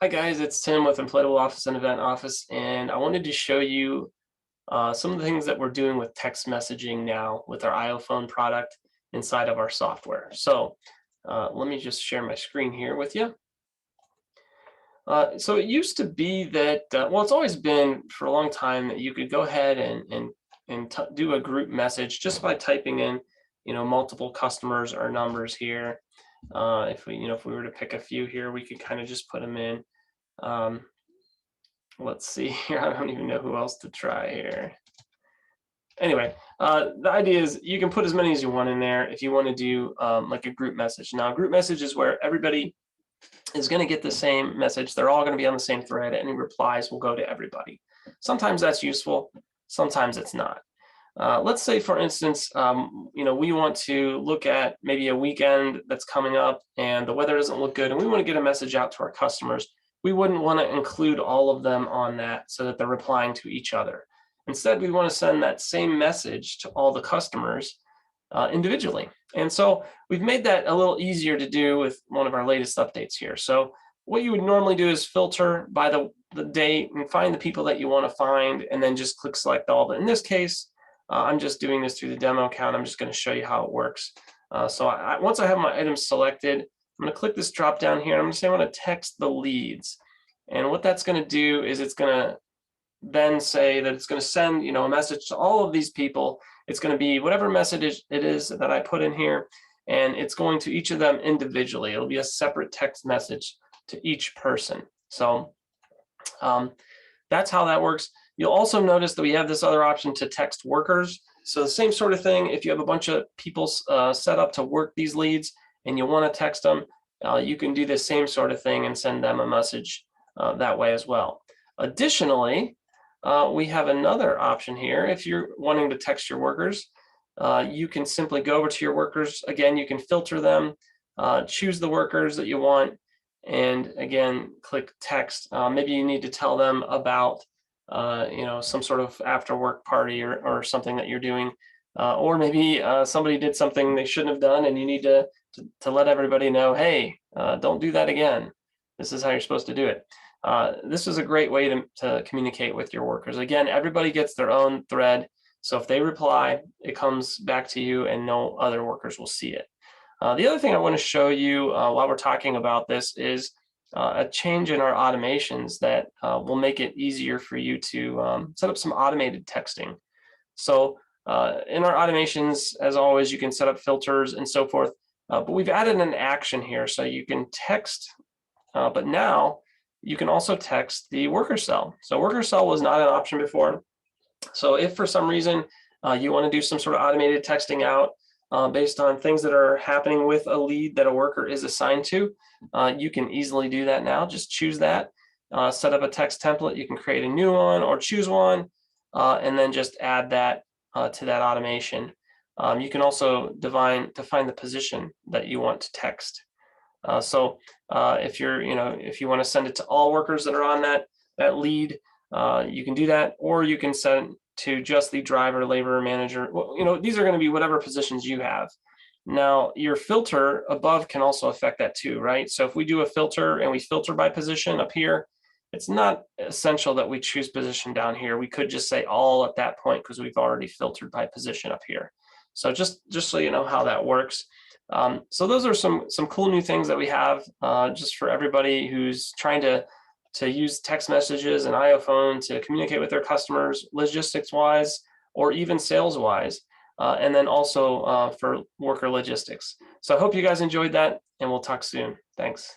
Hi guys, it's Tim with Inflatable Office and Event Office, and I wanted to show you some of the things that we're doing with text messaging now with our iPhone product inside of our software. So let me just share my screen here with you. So it used to be that, well, it's always been for a long time that you could go ahead and do a group message just by typing in, multiple customers or numbers here. If we were to pick a few here, we could kind of just put them in. Um, let's see here. I don't even know who else to try here. Anyway, the idea is you can put as many as you want in there if you want to do like a group message. Now, a group message is where everybody is going to get the same message. They're all going to be on the same thread. Any replies will go to everybody. Sometimes that's useful. Sometimes it's not. Let's say, for instance, we want to look at maybe a weekend that's coming up and the weather doesn't look good and we want to get a message out to our customers. We wouldn't want to include all of them on that so that they're replying to each other. Instead, we want to send that same message to all the customers individually. And so we've made that a little easier to do with one of our latest updates here. So what you would normally do is filter by the date and find the people that you want to find, and then just click select all. But in this case, I'm just doing this through the demo account. I'm just going to show you how it works. Once I have my items selected, I'm going to click this drop down here. I'm going to say I want to text the leads. And what that's going to do is it's going to then say that it's going to send a message to all of these people. It's going to be whatever message it is that I put in here, and it's going to each of them individually. It'll be a separate text message to each person. So that's how that works. You'll also notice that we have this other option to text workers. So the same sort of thing. If you have a bunch of people set up to work these leads and you want to text them, you can do the same sort of thing and send them a message that way as well. Additionally, we have another option here. If you're wanting to text your workers, you can simply go over to your workers. Again, you can filter them, choose the workers that you want, and again, click text. Maybe you need to tell them about some sort of after work party or something that you're doing, or maybe somebody did something they shouldn't have done and you need to let everybody know, hey, don't do that again. This is how you're supposed to do it. This is a great way to communicate with your workers. Again, everybody gets their own thread. So if they reply, it comes back to you and no other workers will see it. The other thing I want to show you while we're talking about this is a change in our automations that will make it easier for you to set up some automated texting. So in our automations, as always, you can set up filters and so forth, but we've added an action here. So you can text, but now you can also text the worker cell. So worker cell was not an option before. So if for some reason you want to do some sort of automated texting out based on things that are happening with a lead that a worker is assigned to, you can easily do that now. Just choose that, set up a text template. You can create a new one or choose one, and then just add that to that automation. You can also define the position that you want to text. If you want to send it to all workers that are on that lead, you can do that, or you can send it to just the driver, laborer, manager. Well, these are going to be whatever positions you have. Now, your filter above can also affect that too, right? So if we do a filter and we filter by position up here, it's not essential that we choose position down here. We could just say all at that point because we've already filtered by position up here. So just so you know how that works. So those are some cool new things that we have just for everybody who's trying to use text messages and iPhone to communicate with their customers, logistics-wise or even sales-wise, and then also for worker logistics. So I hope you guys enjoyed that, and we'll talk soon. Thanks.